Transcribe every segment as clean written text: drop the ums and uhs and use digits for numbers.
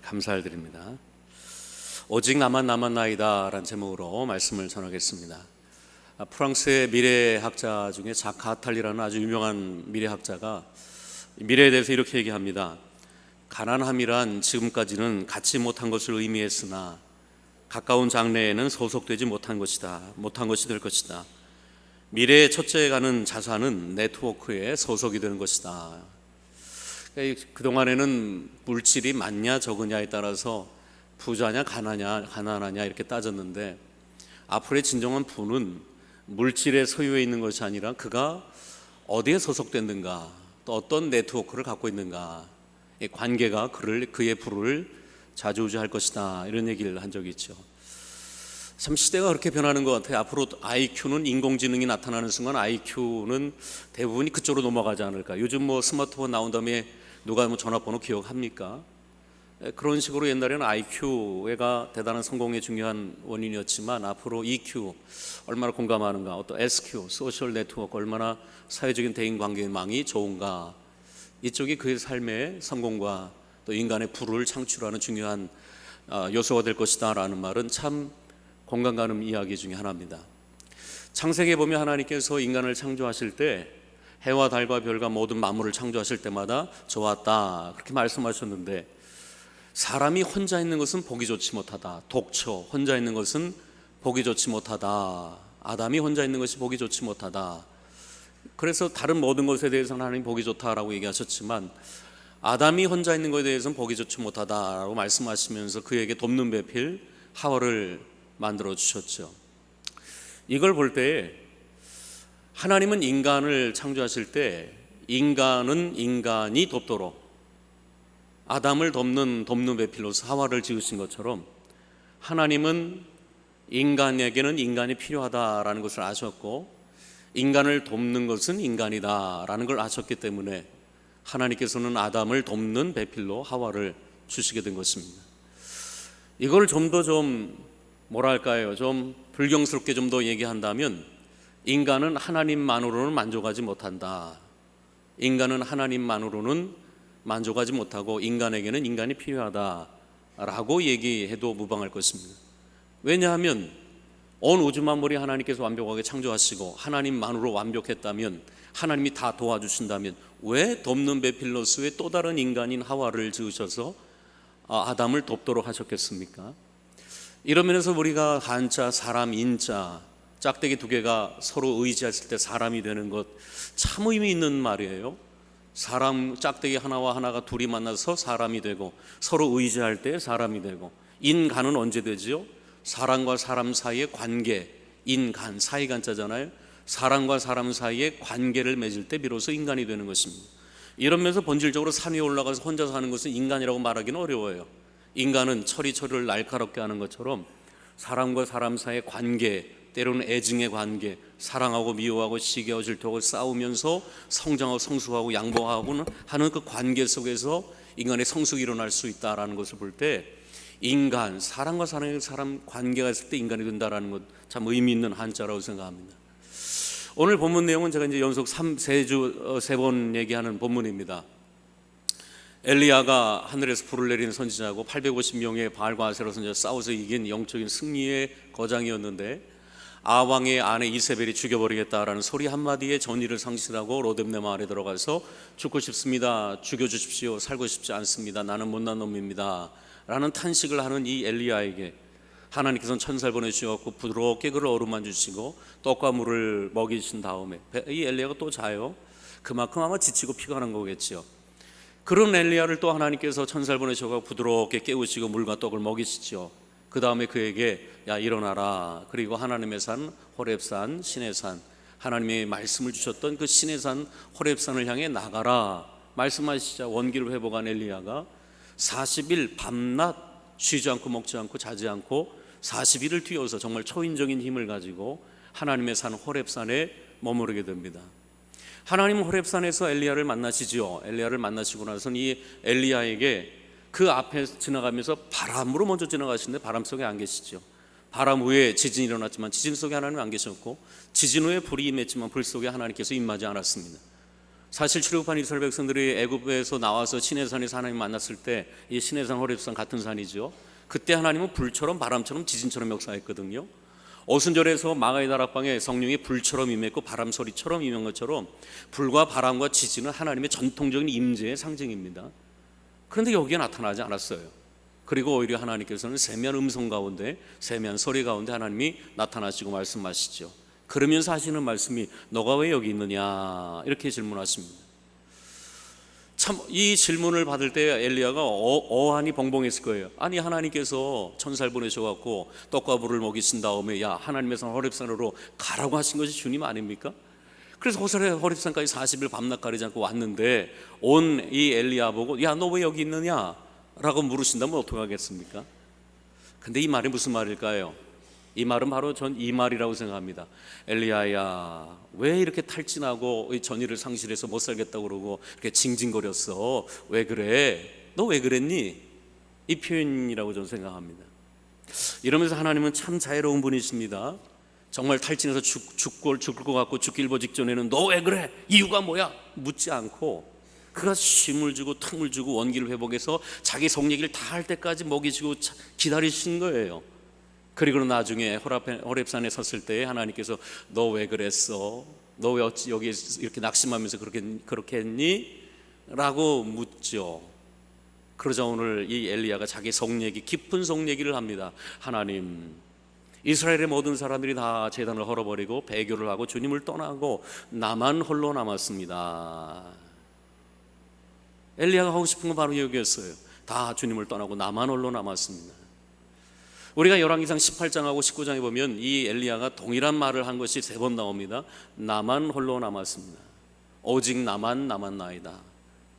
감사를 드립니다. 오직 나만 라는 제목으로 말씀을 전하겠습니다. 프랑스의 미래학자 중에 자크 아탈리라는 아주 유명한 미래학자가 미래에 대해서 이렇게 얘기합니다. 가난함이란 지금까지는 갖지 못한 것을 의미했으나 가까운 장래에는 소속되지 못한 것이 될 것이다. 미래의 첫째 가는 자산은 네트워크에 소속이 되는 것이다. 그동안에는 물질이 많냐 적으냐에 따라서 부자냐 가난하냐 이렇게 따졌는데, 앞으로의 진정한 부는 물질의 소유에 있는 것이 아니라 그가 어디에 소속됐는가, 또 어떤 네트워크를 갖고 있는가, 이 관계가 그의 부를 좌지우지할 것이다, 이런 얘기를 한 적이 있죠. 참 시대가 그렇게 변하는 것 같아요. 앞으로 IQ는, 인공지능이 나타나는 순간 IQ는 대부분이 그쪽으로 넘어가지 않을까. 요즘 스마트폰 나온 다음에 누가 전화번호 기억합니까? 그런 식으로 옛날에는 IQ가 대단한 성공의 중요한 원인이었지만, 앞으로 EQ, 얼마나 공감하는가, 또 SQ, 소셜 네트워크, 얼마나 사회적인 대인관계망이 좋은가, 이쪽이 그의 삶의 성공과 또 인간의 부를 창출하는 중요한 요소가 될 것이다 라는 말은 참 공감 가는 이야기 중에 하나입니다. 창세기에 보면 하나님께서 인간을 창조하실 때 해와 달과 별과 모든 만물을 창조하실 때마다 좋았다, 그렇게 말씀하셨는데, 사람이 혼자 있는 것은 보기 좋지 못하다, 독처 혼자 있는 것은 보기 좋지 못하다, 아담이 혼자 있는 것이 보기 좋지 못하다. 그래서 다른 모든 것에 대해서는 하나님 보기 좋다라고 얘기하셨지만, 아담이 혼자 있는 것에 대해서는 보기 좋지 못하다라고 말씀하시면서 그에게 돕는 배필 하와를 만들어 주셨죠. 이걸 볼 때 하나님은 인간을 창조하실 때 인간은 인간이 돕도록 아담을 돕는 배필로서 하와를 지으신 것처럼, 하나님은 인간에게는 인간이 필요하다라는 것을 아셨고, 인간을 돕는 것은 인간이다라는 걸 아셨기 때문에 하나님께서는 아담을 돕는 배필로 하와를 주시게 된 것입니다. 이걸 좀 더 좀 불경스럽게 좀 더 얘기한다면, 인간은 하나님만으로는 만족하지 못한다. 인간은 하나님만으로는 만족하지 못하고 인간에게는 인간이 필요하다라고 얘기해도 무방할 것입니다. 왜냐하면 온 우주 만물이 하나님께서 완벽하게 창조하시고 하나님만으로 완벽했다면, 하나님이 다 도와주신다면 왜 돕는 배필로서의 또 다른 인간인 하와를 지으셔서 아담을 돕도록 하셨겠습니까? 이런 면에서 우리가 한자, 사람, 인자, 짝대기 두 개가 서로 의지했을 때 사람이 되는 것, 참 의미 있는 말이에요. 사람, 짝대기 하나와 하나가 둘이 만나서 사람이 되고, 서로 의지할 때 사람이 되고, 인간은 언제 되지요? 사람과 사람 사이의 관계, 인간, 사이간자잖아요. 사람과 사람 사이의 관계를 맺을 때 비로소 인간이 되는 것입니다. 이런 면에서 본질적으로 산 위에 올라가서 혼자 사는 것은 인간이라고 말하기는 어려워요. 인간은 처리를 날카롭게 하는 것처럼 사람과 사람 사이의 관계, 때로는 애증의 관계, 사랑하고 미워하고 시기하고 질투하고 싸우면서 성장하고 성숙하고 양보하고 하는 그 관계 속에서 인간의 성숙이 일어날 수 있다라는 것을 볼 때, 인간, 사람과 사람 관계가 있을 때 인간이 된다라는 것, 참 의미 있는 한자라고 생각합니다. 오늘 본문 내용은 제가 이제 연속 3번 얘기하는 본문입니다. 엘리야가 하늘에서 불을 내리는 선지자고 850명의 바알과 아세라 선지자 싸워서 이긴 영적인 승리의 거장이었는데, 아왕의 아내 이세벨이 죽여버리겠다라는 소리 한마디에 전의를 상실하고 로뎀네 마을에 들어가서 죽고 싶습니다, 죽여주십시오, 살고 싶지 않습니다, 나는 못난 놈입니다 라는 탄식을 하는 이 엘리야에게 하나님께서는 천사를 보내주셔서 부드럽게 그를 어루만 주시고 떡과 물을 먹이신 다음에 이 엘리야가 또 자요. 그만큼 아마 지치고 피곤한 거겠죠. 그런 엘리야를 또 하나님께서 천사를 보내셔서 부드럽게 깨우시고 물과 떡을 먹이시죠. 그 다음에 그에게 야 일어나라, 그리고 하나님의 산 호렙산, 신의 산, 하나님의 말씀을 주셨던 그 신의 산 호렙산을 향해 나가라 말씀하시자 원기를 회복한 엘리야가 40일 밤낮 쉬지 않고 먹지 않고 자지 않고 40일을 뛰어서 정말 초인적인 힘을 가지고 하나님의 산 호렙산에 머무르게 됩니다. 하나님은 호렙산에서 엘리야를 만나시죠. 엘리야를 만나시고 나서는 이 엘리야에게 그 앞에 지나가면서 바람으로 먼저 지나가시는데 바람 속에 안 계시죠. 바람 후에 지진이 일어났지만 지진 속에 하나님은 안 계셨고, 지진 후에 불이 임했지만 불 속에 하나님께서 임하지 않았습니다. 사실 출애굽한 이스라엘 백성들이 애굽에서 나와서 시내산에서 하나님 만났을 때, 이 시내산 호렙산 같은 산이죠. 그때 하나님은 불처럼 바람처럼 지진처럼 역사했거든요. 오순절에서 마가의 다락방에 성령이 불처럼 임했고 바람 소리처럼 임한 것처럼 불과 바람과 지진은 하나님의 전통적인 임재의 상징입니다. 그런데 여기에 나타나지 않았어요. 그리고 오히려 하나님께서는 세미한 음성 가운데, 세미한 소리 가운데 하나님이 나타나시고 말씀하시죠. 그러면서 하시는 말씀이 너가 왜 여기 있느냐 이렇게 질문하십니다. 참 이 질문을 받을 때 엘리야가 어안이 벙벙했을 거예요. 아니 하나님께서 천사를 보내셔갖고 떡과 물을 먹이신 다음에 야 하나님의 산 호렙산으로 가라고 하신 것이 주님 아닙니까? 그래서 호렙산까지 40일 밤낮 가리지 않고 왔는데 온 이 엘리야 보고 야 너 왜 여기 있느냐 라고 물으신다면 어떻게 하겠습니까? 근데 이 말이 무슨 말일까요? 이 말은 바로 전 이 말이라고 생각합니다. 엘리야야 왜 이렇게 탈진하고 전의를 상실해서 못 살겠다고 그러고 이렇게 징징거렸어? 왜 그래? 너 왜 그랬니? 이 표현이라고 저는 생각합니다. 이러면서 하나님은 참 자애로운 분이십니다. 정말 탈진해서 죽을 것 같고 죽기 일보 직전에는 너 왜 그래? 이유가 뭐야? 묻지 않고 그가 쉼을 주고 틈을 주고 원기를 회복해서 자기 속 얘기를 다 할 때까지 먹이시고 기다리신 거예요. 그리고 나중에 호렙산에 섰을 때 하나님께서 너 왜 그랬어? 너 왜 어찌 여기 이렇게 낙심하면서 그렇게 했니? 라고 묻죠. 그러자 오늘 이 엘리야가 자기 속 얘기, 깊은 속 얘기를 합니다. 하나님, 이스라엘의 모든 사람들이 다 제단을 헐어버리고 배교를 하고 주님을 떠나고 나만 홀로 남았습니다. 엘리야가 하고 싶은 건 바로 여기였어요. 다 주님을 떠나고 나만 홀로 남았습니다. 우리가 열왕기상 18장하고 19장에 보면 이 엘리야가 동일한 말을 한 것이 3번 나옵니다. 나만 홀로 남았습니다. 오직 나만 남았나이다.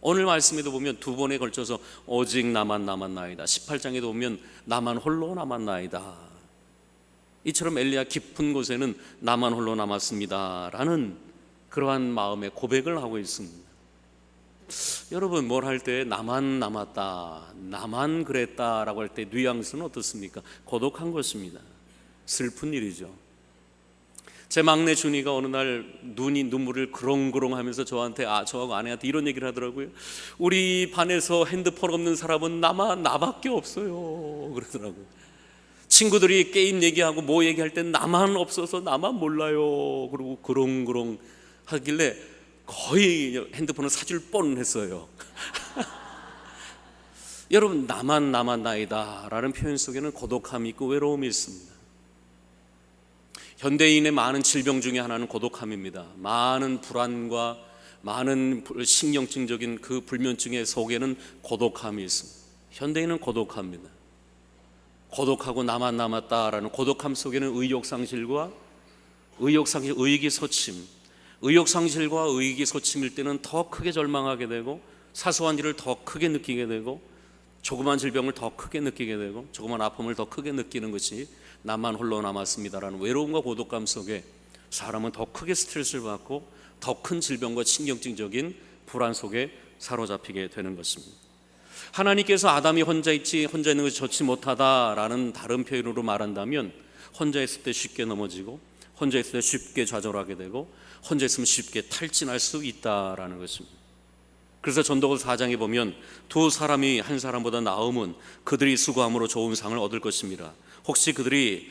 오늘 말씀에도 보면 2번에 걸쳐서 오직 나만 남았나이다. 18장에도 보면 나만 홀로 남았나이다. 이처럼 엘리야 깊은 곳에는 나만 홀로 남았습니다 라는 그러한 마음의 고백을 하고 있습니다. 여러분 뭘 할 때 나만 남았다, 나만 그랬다라고 할 때 뉘앙스는 어떻습니까? 고독한 것입니다. 슬픈 일이죠. 제 막내 준이가 어느 날 눈물을 그렁그렁 하면서 저한테 저하고 아내한테 이런 얘기를 하더라고요. 우리 반에서 핸드폰 없는 사람은 나밖에 없어요 그러더라고요. 친구들이 게임 얘기하고 뭐 얘기할 땐 나만 없어서 나만 몰라요 그러고 그렁그렁 하길래 거의 핸드폰을 사줄 뻔했어요. 여러분 나만 남았나이다 라는 표현 속에는 고독함이 있고 외로움이 있습니다. 현대인의 많은 질병 중에 하나는 고독함입니다. 많은 불안과 많은 신경증적인 그 불면증의 속에는 고독함이 있습니다. 현대인은 고독합니다. 고독하고 나만 남았다라는 고독함 속에는 의욕상실과 의기소침, 의욕상실과 의기소침일 때는 더 크게 절망하게 되고 사소한 일을 더 크게 느끼게 되고 조그만 질병을 더 크게 느끼게 되고 조그만 아픔을 더 크게 느끼는 것이 나만 홀로 남았습니다라는 외로움과 고독감 속에 사람은 더 크게 스트레스를 받고 더 큰 질병과 신경증적인 불안 속에 사로잡히게 되는 것입니다. 하나님께서 아담이 혼자 있는 것이 좋지 못하다라는 다른 표현으로 말한다면 혼자 있을 때 쉽게 넘어지고 혼자 있을 때 쉽게 좌절하게 되고 혼자 있으면 쉽게 탈진할 수 있다라는 것입니다. 그래서 전도서 4장에 보면 두 사람이 한 사람보다 나음은 그들이 수고함으로 좋은 상을 얻을 것입니다. 혹시 그들이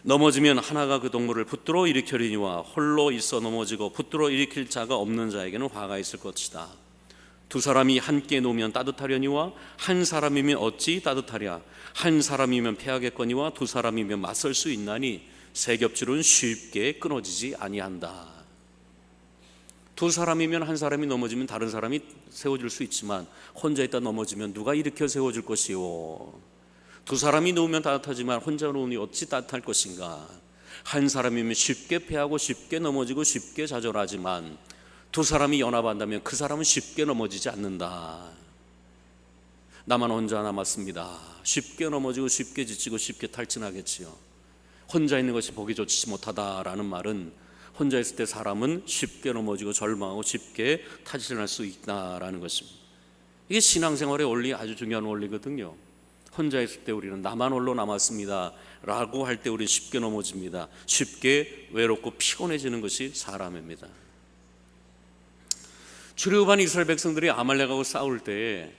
넘어지면 하나가 그 동물을 붙들어 일으키려니와 홀로 있어 넘어지고 붙들어 일으킬 자가 없는 자에게는 화가 있을 것이다. 두 사람이 함께 놓으면 따뜻하려니와 한 사람이면 어찌 따뜻하랴. 한 사람이면 패하겠거니와 두 사람이면 맞설 수 있나니 세 겹줄은 쉽게 끊어지지 아니한다. 두 사람이면 한 사람이 넘어지면 다른 사람이 세워줄 수 있지만 혼자 있다 넘어지면 누가 일으켜 세워줄 것이요. 두 사람이 놓으면 따뜻하지만 혼자 놓으니 어찌 따뜻할 것인가. 한 사람이면 쉽게 패하고 쉽게 넘어지고 쉽게 좌절하지만 두 사람이 연합한다면 그 사람은 쉽게 넘어지지 않는다. 나만 혼자 남았습니다. 쉽게 넘어지고 쉽게 지치고 쉽게 탈진하겠지요. 혼자 있는 것이 보기 좋지 못하다라는 말은 혼자 있을 때 사람은 쉽게 넘어지고 절망하고 쉽게 탈진할 수 있다라는 것입니다. 이게 신앙생활의 원리, 아주 중요한 원리거든요. 혼자 있을 때 우리는 나만 홀로 남았습니다 라고 할 때 우리는 쉽게 넘어집니다. 쉽게 외롭고 피곤해지는 것이 사람입니다. 출애굽한 이스라엘 백성들이 아말렉하고 싸울 때에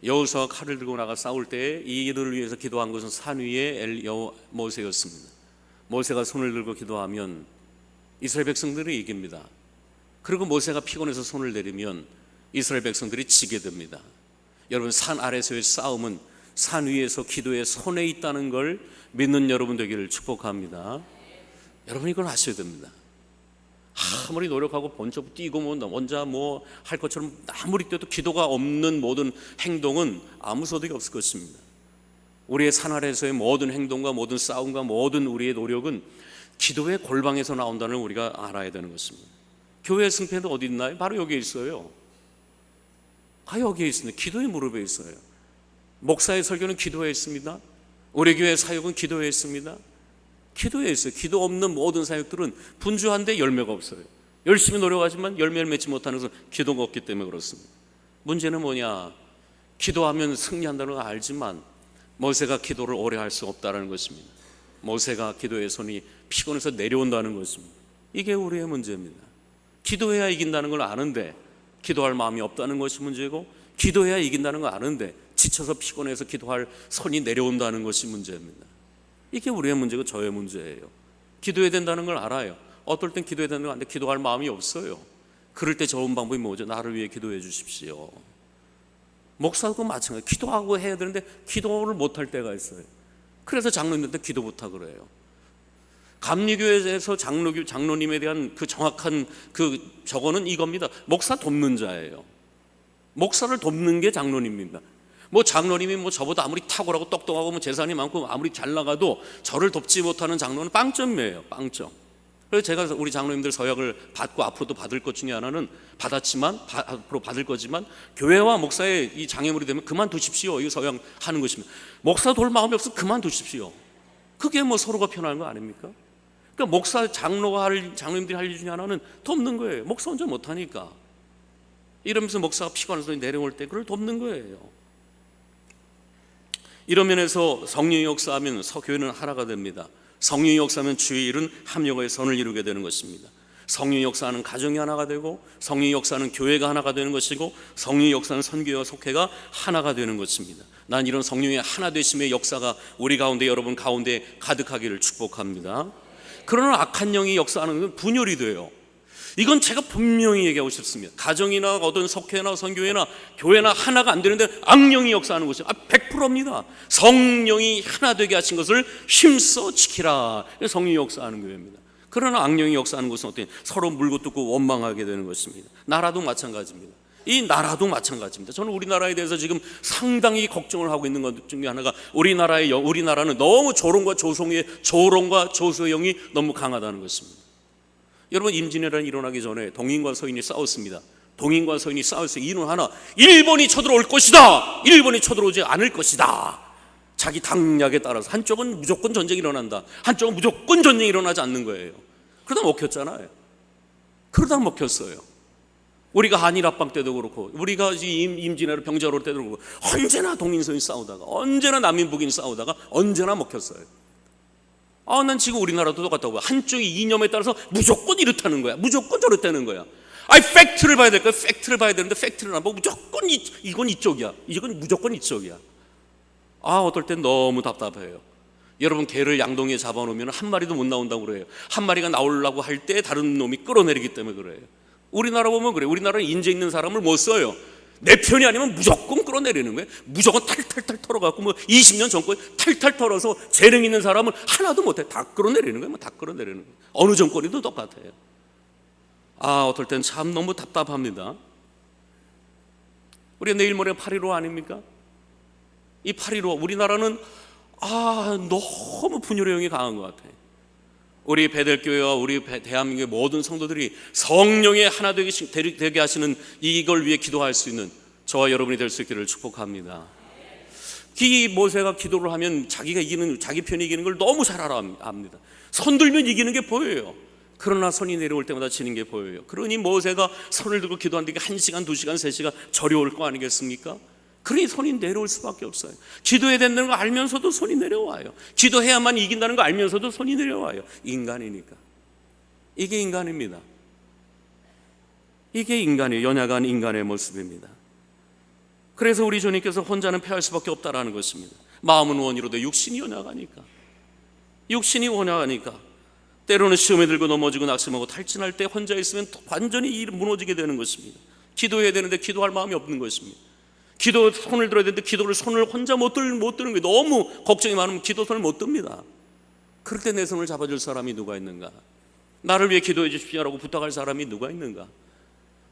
여호수아가 칼을 들고 나가 싸울 때에 이들을 위해서 기도한 것은 산 위에 모세였습니다. 모세가 손을 들고 기도하면 이스라엘 백성들이 이깁니다. 그리고 모세가 피곤해서 손을 내리면 이스라엘 백성들이 지게 됩니다. 여러분, 산 아래서의 싸움은 산 위에서 기도의 손에 있다는 걸 믿는 여러분 되기를 축복합니다. 여러분, 이걸 아셔야 됩니다. 아무리 노력하고 번쩍 뛰고 혼자 할 것처럼 아무리 뛰어도 기도가 없는 모든 행동은 아무 소득이 없을 것입니다. 우리의 산 아래에서의 모든 행동과 모든 싸움과 모든 우리의 노력은 기도의 골방에서 나온다는 걸 우리가 알아야 되는 것입니다. 교회의 승패는 어디 있나요? 바로 여기에 있어요. 여기에 있습니다. 기도의 무릎에 있어요. 목사의 설교는 기도에 있습니다. 우리 교회 사역은 기도에 있습니다. 기도에 있어요. 기도 없는 모든 사역들은 분주한데 열매가 없어요. 열심히 노력하지만 열매를 맺지 못하는 것은 기도가 없기 때문에 그렇습니다. 문제는 뭐냐? 기도하면 승리한다는 걸 알지만 모세가 기도를 오래 할 수 없다는 것입니다. 모세가 기도의 손이 피곤해서 내려온다는 것입니다. 이게 우리의 문제입니다. 기도해야 이긴다는 걸 아는데 기도할 마음이 없다는 것이 문제고, 기도해야 이긴다는 걸 아는데 지쳐서 피곤해서 기도할 손이 내려온다는 것이 문제입니다. 이게 우리의 문제고 저의 문제예요. 기도해야 된다는 걸 알아요. 어떨 땐 기도해야 되는 거 아닌데 기도할 마음이 없어요. 그럴 때 좋은 방법이 뭐죠? 나를 위해 기도해 주십시오. 목사도 마찬가지. 기도하고 해야 되는데 기도를 못할 때가 있어요. 그래서 장로님한테 기도 부탁을 해요. 감리교회에서 장로님에 대한 그 정확한 저거는 이겁니다. 목사 돕는 자예요. 목사를 돕는 게 장로님입니다. 장로님이 저보다 아무리 탁월하고 똑똑하고 재산이 많고 아무리 잘 나가도 저를 돕지 못하는 장로는 빵점이에요. 빵점. 그래서 제가 우리 장로님들 서약을 받고 앞으로도 받을 것 중에 하나는, 받았지만 앞으로 받을 거지만, 교회와 목사의 이 장애물이 되면 그만두십시오. 이 서약하는 것입니다. 목사 돌 마음이 없으면 그만두십시오. 그게 서로가 편한 거 아닙니까? 그러니까 목사 장로님들이 할 일 중에 하나는 돕는 거예요. 목사 혼자 못하니까. 이러면서 목사가 피곤해서 내려올 때 그걸 돕는 거예요. 이런 면에서 성령이 역사하면 교회는 하나가 됩니다. 성령이 역사하면 주의 일은 합력의 선을 이루게 되는 것입니다. 성령이 역사하는 가정이 하나가 되고, 성령이 역사하는 교회가 하나가 되는 것이고, 성령이 역사하는 선교와 속회가 하나가 되는 것입니다. 난 이런 성령의 하나 되심의 역사가 우리 가운데, 여러분 가운데 가득하기를 축복합니다. 그러나 악한 영이 역사하는 건 분열이 돼요. 이건 제가 분명히 얘기하고 싶습니다. 가정이나 어떤 속회나 선교회나 교회나 하나가 안 되는데 악령이 역사하는 것이 100%입니다. 성령이 하나 되게 하신 것을 힘써 지키라. 성령이 역사하는 교회입니다. 그러나 악령이 역사하는 것은 어때요? 서로 물고 뜯고 원망하게 되는 것입니다. 나라도 마찬가지입니다. 이 나라도 마찬가지입니다. 저는 우리나라에 대해서 지금 상당히 걱정을 하고 있는 것 중에 하나가, 우리나라는 너무 조롱과 조소의 영이 너무 강하다는 것입니다. 여러분, 임진왜란이 일어나기 전에 동인과 서인이 싸웠습니다. 동인과 서인이 싸워서 이유는 하나, 일본이 쳐들어올 것이다, 일본이 쳐들어오지 않을 것이다. 자기 당략에 따라서 한쪽은 무조건 전쟁이 일어난다, 한쪽은 무조건 전쟁이 일어나지 않는 거예요. 그러다 먹혔잖아요. 그러다 먹혔어요. 우리가 한일합방 때도 그렇고, 우리가 임진왜란 병자로 때도 그렇고, 언제나 동인서인 싸우다가, 언제나 남인 북인 싸우다가 언제나 먹혔어요. 난 지금 우리나라도 똑같다고. 한쪽이 이념에 따라서 무조건 이렇다는 거야, 무조건 저렇다는 거야. 팩트를 봐야 될까요? 팩트를 봐야 되는데 팩트를 안 보고 무조건 이건 이쪽이야, 이건 무조건 이쪽이야. 어떨 땐 너무 답답해요. 여러분, 개를 양동이에 잡아놓으면 한 마리도 못 나온다고 그래요. 한 마리가 나오려고 할 때 다른 놈이 끌어내리기 때문에 그래요. 우리나라 보면 그래요. 우리나라는 인재 있는 사람을 못 써요. 내 편이 아니면 무조건 끌어내리는 거예요. 무조건 탈탈탈 털어갖고 20년 정권 탈탈 털어서 재능 있는 사람은 하나도 못해. 다 끌어내리는 거예요. 다 끌어내리는 거예요. 어느 정권이도 똑같아요. 어떨 땐 참 너무 답답합니다. 우리가 내일 모레 8.15 아닙니까? 이 8.15, 우리나라는 너무 분열의 영이 강한 것 같아요. 우리 베델교회와 우리 대한민국의 모든 성도들이 성령의 하나 되게 하시는 이걸 위해 기도할 수 있는 저와 여러분이 될 수 있기를 축복합니다. 모세가 기도를 하면 자기 편이 이기는 걸 너무 잘 압니다. 손 들면 이기는 게 보여요. 그러나 손이 내려올 때마다 지는 게 보여요. 그러니 모세가 손을 들고 기도하는데 1시간, 2시간, 3시간 저려올 거 아니겠습니까? 그러니 손이 내려올 수밖에 없어요. 기도해야 된다는 거 알면서도 손이 내려와요. 기도해야만 이긴다는 거 알면서도 손이 내려와요. 인간이니까. 이게 인간입니다. 이게 인간의 연약한 인간의 모습입니다. 그래서 우리 주님께서 혼자는 패할 수밖에 없다라는 것입니다. 마음은 원이로도 육신이 연약하니까. 육신이 연약하니까 때로는 시험에 들고 넘어지고 낙심하고 탈진할 때 혼자 있으면 완전히 무너지게 되는 것입니다. 기도해야 되는데 기도할 마음이 없는 것입니다. 기도 손을 들어야 되는데 손을 혼자 못 드는 거예요. 너무 걱정이 많으면 기도 손을 못 듭니다. 그럴 때 내 손을 잡아줄 사람이 누가 있는가? 나를 위해 기도해 주십시오라고 부탁할 사람이 누가 있는가?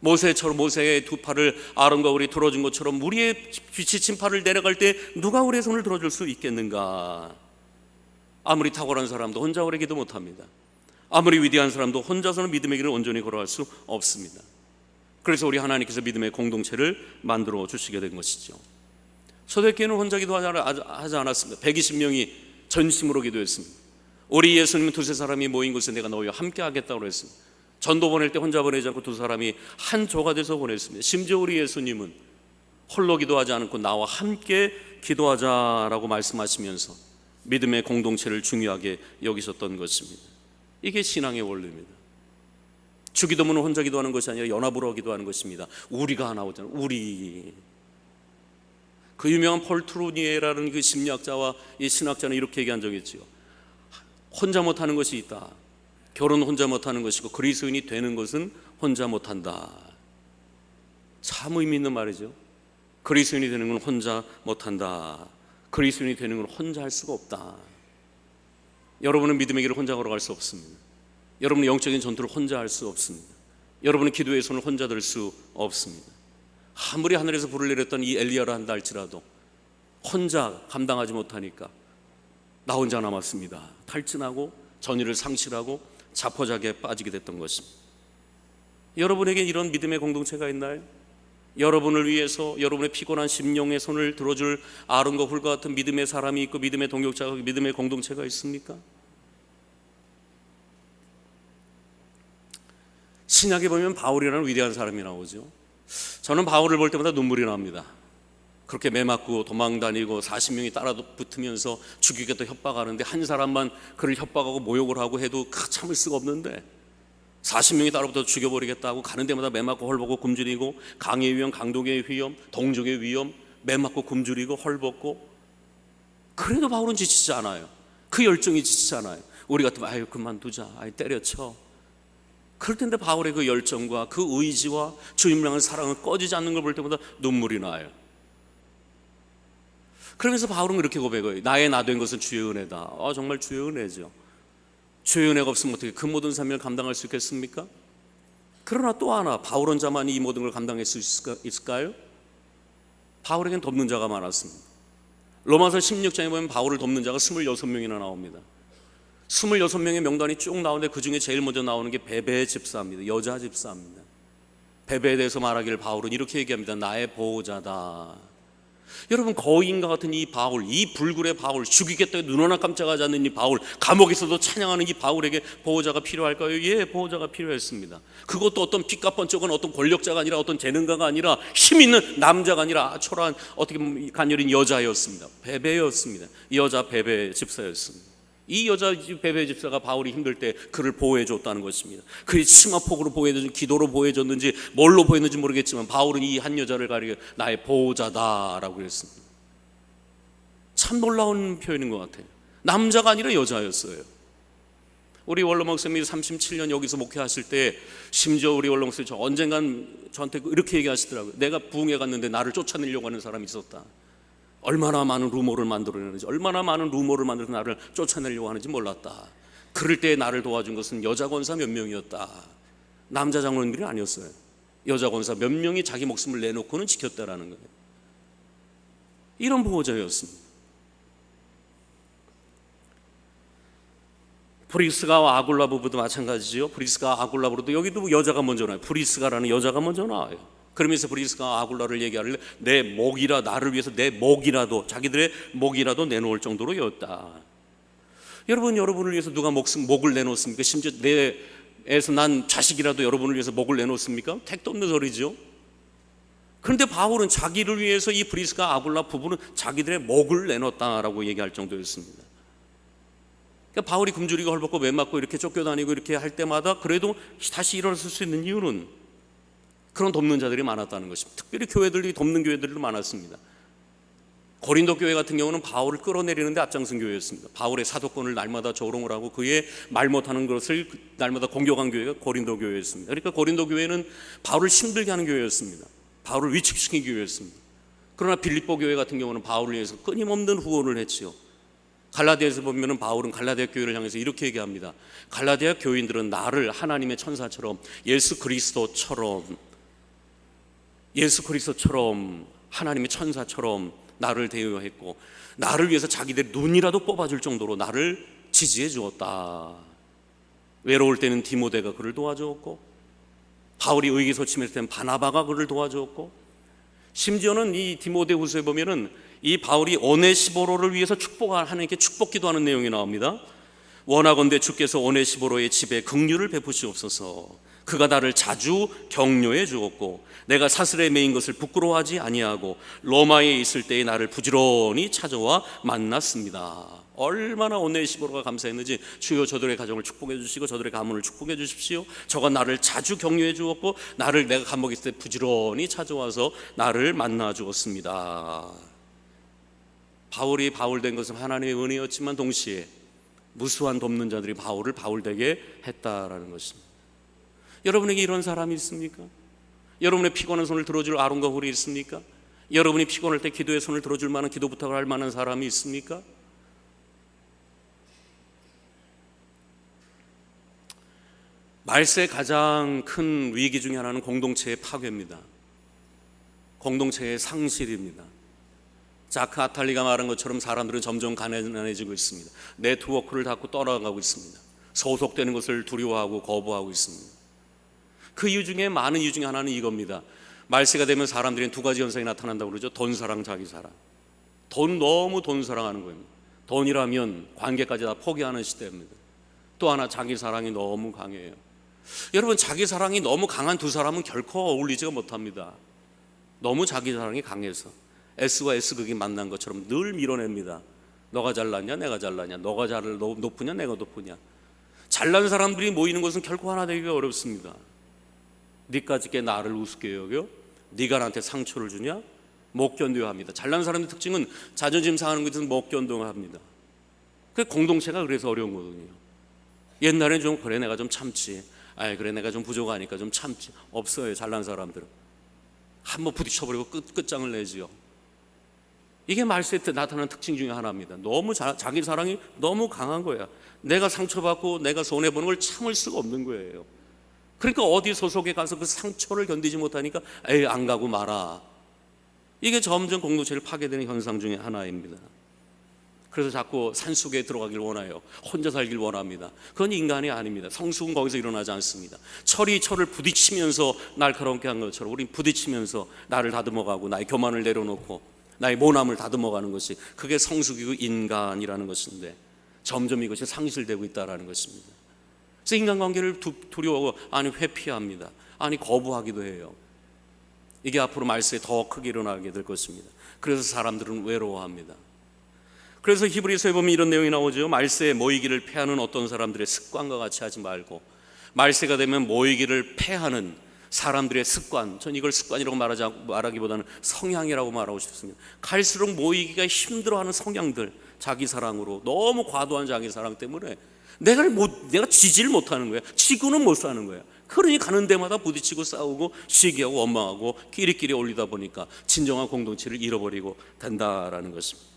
모세의 두 팔을 아론과 홀이 들어준 것처럼 우리의 지친 팔을 내려갈 때 누가 우리의 손을 들어줄 수 있겠는가? 아무리 탁월한 사람도 혼자 오래 기도 못합니다. 아무리 위대한 사람도 혼자서는 믿음의 길을 온전히 걸어갈 수 없습니다. 그래서 우리 하나님께서 믿음의 공동체를 만들어 주시게 된 것이죠. 초대교회는 혼자 기도하지 않았습니다. 120명이 전심으로 기도했습니다. 우리 예수님은 두세 사람이 모인 곳에 내가 너희와 함께 하겠다고 했습니다. 전도 보낼 때 혼자 보내지 않고 두 사람이 한 조가 돼서 보냈습니다. 심지어 우리 예수님은 홀로 기도하지 않고 나와 함께 기도하자라고 말씀하시면서 믿음의 공동체를 중요하게 여기셨던 것입니다. 이게 신앙의 원리입니다. 주기도문은 혼자 기도하는 것이 아니라 연합으로 기도하는 것입니다. 우리가 하나 오잖아요. 우리. 그 유명한 폴 트루니에라는 그 심리학자와 이 신학자는 이렇게 얘기한 적이 있죠. 혼자 못하는 것이 있다. 결혼은 혼자 못하는 것이고 그리스도인이 되는 것은 혼자 못한다. 참 의미 있는 말이죠. 그리스도인이 되는 건 혼자 못한다. 그리스도인이 되는 건 혼자 할 수가 없다. 여러분은 믿음의 길을 혼자 걸어갈 수 없습니다. 여러분은 영적인 전투를 혼자 할 수 없습니다. 여러분은 기도의 손을 혼자 들 수 없습니다. 아무리 하늘에서 불을 내렸던 이 엘리야라 한다 할지라도 혼자 감당하지 못하니까 나 혼자 남았습니다. 탈진하고 전의를 상실하고 자포자기에 빠지게 됐던 것입니다. 여러분에게 이런 믿음의 공동체가 있나요? 여러분을 위해서 여러분의 피곤한 심령의 손을 들어줄 아론과 훌과 같은 믿음의 사람이 있고 믿음의 동역자가 믿음의 공동체가 있습니까? 신약에 보면 바울이라는 위대한 사람이 나오죠. 저는 바울을 볼 때마다 눈물이 납니다. 그렇게 매맞고 도망다니고 40명이 따라 붙으면서 죽이겠다 협박하는데 한 사람만 그를 협박하고 모욕을 하고 해도 참을 수가 없는데 40명이 따라붙어서 죽여버리겠다 하고 가는 데마다 매맞고 헐벗고 굶주리고 강의 위험, 강독의 위험, 동족의 위험, 매맞고 굶주리고 헐벗고 그래도 바울은 지치지 않아요. 그 열정이 지치지 않아요. 우리 같으면 아유 그만두자, 아유 때려쳐. 그럴 텐데 바울의 그 열정과 그 의지와 주님을 향한 사랑은 꺼지지 않는 걸 볼 때마다 눈물이 나요. 그러면서 바울은 이렇게 고백해요. 나의 나 된 것은 주의 은혜다. 정말 주의 은혜죠. 주의 은혜가 없으면 어떻게 그 모든 삶을 감당할 수 있겠습니까? 그러나 또 하나, 바울 혼자만이 이 모든 걸 감당할 수 있을까요? 바울에겐 돕는 자가 많았습니다. 로마서 16장에 보면 바울을 돕는 자가 26명이나 나옵니다. 26명의 명단이 쭉 나오는데 그 중에 제일 먼저 나오는 게 베베 집사입니다. 여자 집사입니다. 베베에 대해서 말하기를 바울은 이렇게 얘기합니다. 나의 보호자다. 여러분, 거인과 같은 이 바울, 이 불굴의 바울, 죽이겠다 눈 하나 깜짝하지 않는 이 바울, 감옥에서도 찬양하는 이 바울에게 보호자가 필요할까요? 예, 보호자가 필요했습니다. 그것도 어떤 핏값 번쩍은 어떤 권력자가 아니라 어떤 재능가가 아니라 힘 있는 남자가 아니라 초라한 어떻게 보면 가녀린 여자였습니다. 베베였습니다. 이 여자 베베 집사였습니다. 이 여자 베베 집사가 바울이 힘들 때 그를 보호해줬다는 것입니다. 그의 치마폭으로 보호해줬는지 기도로 보호해줬는지 뭘로 보호했는지 모르겠지만 바울은 이 한 여자를 가리켜 나의 보호자다라고 그랬습니다. 참 놀라운 표현인 것 같아요. 남자가 아니라 여자였어요. 우리 원로 목사님이 37년 여기서 목회하실 때 심지어 우리 원로 목사님이 언젠간 저한테 이렇게 얘기하시더라고요. 내가 부흥회 갔는데 나를 쫓아내려고 하는 사람이 있었다. 얼마나 많은 루머를 만들어내는지, 얼마나 많은 루머를 만들어서 나를 쫓아내려고 하는지 몰랐다. 그럴 때 나를 도와준 것은 여자 권사 몇 명이었다. 남자 장로님들이 아니었어요. 여자 권사 몇 명이 자기 목숨을 내놓고는 지켰다라는 거예요. 이런 보호자였습니다. 브리스가와 아굴라 부부도 마찬가지죠. 브리스가 아굴라 부부도 여기도 여자가 먼저 나와요. 브리스가라는 여자가 먼저 나와요. 그러면서 브리스가 아굴라를 얘기하길래 내 목이라, 나를 위해서 내 목이라도, 자기들의 목이라도 내놓을 정도로였다. 여러분을 위해서 누가 목을 내놓습니까? 심지어 내에서 난 자식이라도 여러분을 위해서 목을 내놓습니까? 택도 없는 소리죠. 그런데 바울은 자기를 위해서 이 브리스가 아굴라 부부는 자기들의 목을 내놓았다라고 얘기할 정도였습니다. 그러니까 바울이 굶주리고 헐벗고 매맞고 이렇게 쫓겨다니고 이렇게 할 때마다 그래도 다시 일어설 수 있는 이유는 그런 돕는 자들이 많았다는 것입니다. 특별히 교회들이 돕는 교회들도 많았습니다. 고린도 교회 같은 경우는 바울을 끌어내리는데 앞장선 교회였습니다. 바울의 사도권을 날마다 조롱을 하고 그의 말 못하는 것을 날마다 공격한 교회가 고린도 교회였습니다. 그러니까 고린도 교회는 바울을 힘들게 하는 교회였습니다. 바울을 위축시킨 교회였습니다. 그러나 빌립보 교회 같은 경우는 바울을 위해서 끊임없는 후원을 했지요. 갈라디아에서 보면은 바울은 갈라디아 교회를 향해서 이렇게 얘기합니다. 갈라디아 교인들은 나를 하나님의 천사처럼 예수 그리스도처럼 하나님의 천사처럼 나를 대우했고 나를 위해서 자기들 눈이라도 뽑아줄 정도로 나를 지지해 주었다. 외로울 때는 디모데가 그를 도와주었고 바울이 의기소침했을 때는 바나바가 그를 도와주었고 심지어는 이 디모데후서에 보면은 이 바울이 오네시보로를 위해서 하나님께 축복 기도하는 내용이 나옵니다. 원하건대 주께서 오네시보로의 집에 긍휼을 베푸시옵소서. 그가 나를 자주 격려해 주었고 내가 사슬에 매인 것을 부끄러워하지 아니하고 로마에 있을 때에 나를 부지런히 찾아와 만났습니다. 얼마나 오네시보로가 감사했는지 주여 저들의 가정을 축복해 주시고 저들의 가문을 축복해 주십시오. 저가 나를 자주 격려해 주었고 나를 내가 감옥에 있을 때 부지런히 찾아와서 나를 만나 주었습니다. 바울이 바울 된 것은 하나님의 은혜였지만 동시에 무수한 돕는 자들이 바울을 바울되게 했다라는 것입니다. 여러분에게 이런 사람이 있습니까? 여러분의 피곤한 손을 들어줄 아론과 홀이 있습니까? 여러분이 피곤할 때 기도의 손을 들어줄 만한 기도 부탁을 할 만한 사람이 있습니까? 말세의 가장 큰 위기 중에 하나는 공동체의 파괴입니다. 공동체의 상실입니다. 자크 아탈리가 말한 것처럼 사람들은 점점 가난해지고 있습니다. 네트워크를 닫고 떠나가고 있습니다. 소속되는 것을 두려워하고 거부하고 있습니다. 그 이유 중에 많은 이유 중에 하나는 이겁니다. 말세가 되면 사람들이 두 가지 현상이 나타난다고 그러죠. 돈사랑, 자기사랑. 너무 돈 사랑하는 겁니다. 돈이라면 관계까지 다 포기하는 시대입니다. 또 하나 자기사랑이 너무 강해요. 여러분, 자기사랑이 너무 강한 두 사람은 결코 어울리지가 못합니다. 너무 자기사랑이 강해서 S와 S극이 만난 것처럼 늘 밀어냅니다. 너가 잘났냐 내가 잘났냐, 너가 높으냐 내가 높으냐. 잘난 사람들이 모이는 것은 결코 하나 되기가 어렵습니다. 니까짓게 나를 우습게 여겨? 네가 나한테 상처를 주냐? 못 견뎌야 합니다. 잘난 사람의 특징은 자존심 상하는 것은 못 견뎌야 합니다. 그 공동체가 그래서 어려운 거거든요. 옛날엔 좀 그래 내가 좀 참지, 그래 내가 좀 부족하니까 좀 참지. 없어요. 잘난 사람들은 한번 부딪혀버리고 끝장을 내지요. 이게 말세 때 나타나는 특징 중에 하나입니다. 너무 자기 사랑이 너무 강한 거야. 내가 상처받고 내가 손해보는 걸 참을 수가 없는 거예요. 그러니까 어디 소속에 가서 그 상처를 견디지 못하니까 안 가고 말아. 이게 점점 공동체를 파괴되는 현상 중에 하나입니다. 그래서 자꾸 산속에 들어가길 원해요. 혼자 살길 원합니다. 그건 인간이 아닙니다. 성숙은 거기서 일어나지 않습니다. 철이 철을 부딪히면서 날카롭게 한 것처럼 우린 부딪히면서 나를 다듬어가고 나의 교만을 내려놓고 나의 모남을 다듬어가는 것이 그게 성숙이고 인간이라는 것인데 점점 이것이 상실되고 있다는 것입니다. 그래서 인간관계를 두려워하고 회피합니다. 거부하기도 해요. 이게 앞으로 말세에 더 크게 일어나게 될 것입니다. 그래서 사람들은 외로워합니다. 그래서 히브리서에 보면 이런 내용이 나오죠. 말세에 모이기를 패하는 어떤 사람들의 습관과 같이 하지 말고 말세가 되면 모이기를 패하는 사람들의 습관, 전 이걸 습관이라고 말하기보다는 성향이라고 말하고 싶습니다. 갈수록 모이기가 힘들어하는 성향들, 자기 사랑으로 너무 과도한 자기 사랑 때문에 내가 지지를 못하는 거야. 지고는 못 사는 거야. 그러니 가는 데마다 부딪히고 싸우고 시기하고 원망하고 끼리끼리 올리다 보니까 진정한 공동체를 잃어버리고 된다라는 것입니다.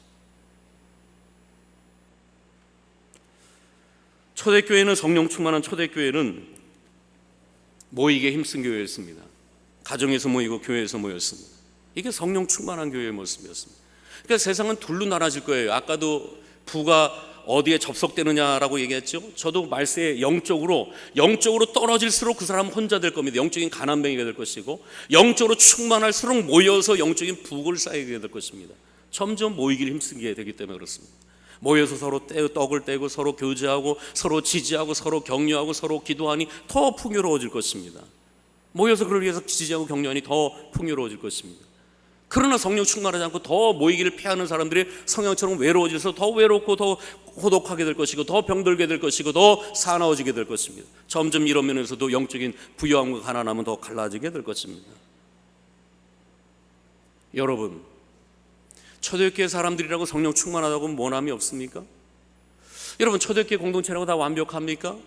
초대교회는 성령 충만한 초대교회는 모이기에 힘쓴 교회였습니다. 가정에서 모이고 교회에서 모였습니다. 이게 성령 충만한 교회의 모습이었습니다. 그러니까 세상은 둘로 나눠질 거예요. 아까도 부가 어디에 접속되느냐라고 얘기했죠. 저도 말세에 영적으로 떨어질수록 그 사람은 혼자 될 겁니다. 영적인 가난뱅이가 될 것이고 영적으로 충만할수록 모여서 영적인 부를 쌓이게 될 것입니다. 점점 모이기를 힘쓰게 되기 때문에 그렇습니다. 모여서 서로 떡을 떼고 서로 교제하고 서로 지지하고 서로 격려하고 서로 기도하니 더 풍요로워질 것입니다. 모여서 그를 위해서 지지하고 격려하니 더 풍요로워질 것입니다. 그러나 성령 충만하지 않고 더 모이기를 피하는 사람들이 성향처럼 외로워져서 더 외롭고 더 고독하게 될 것이고 더 병들게 될 것이고 더 사나워지게 될 것입니다. 점점 이런 면에서도 영적인 부유함과 가난함은 더 갈라지게 될 것입니다. 여러분, 초대교회 사람들이라고 성령 충만하다고 모함이 없습니까? 여러분, 초대교회 공동체라고 다 완벽합니까?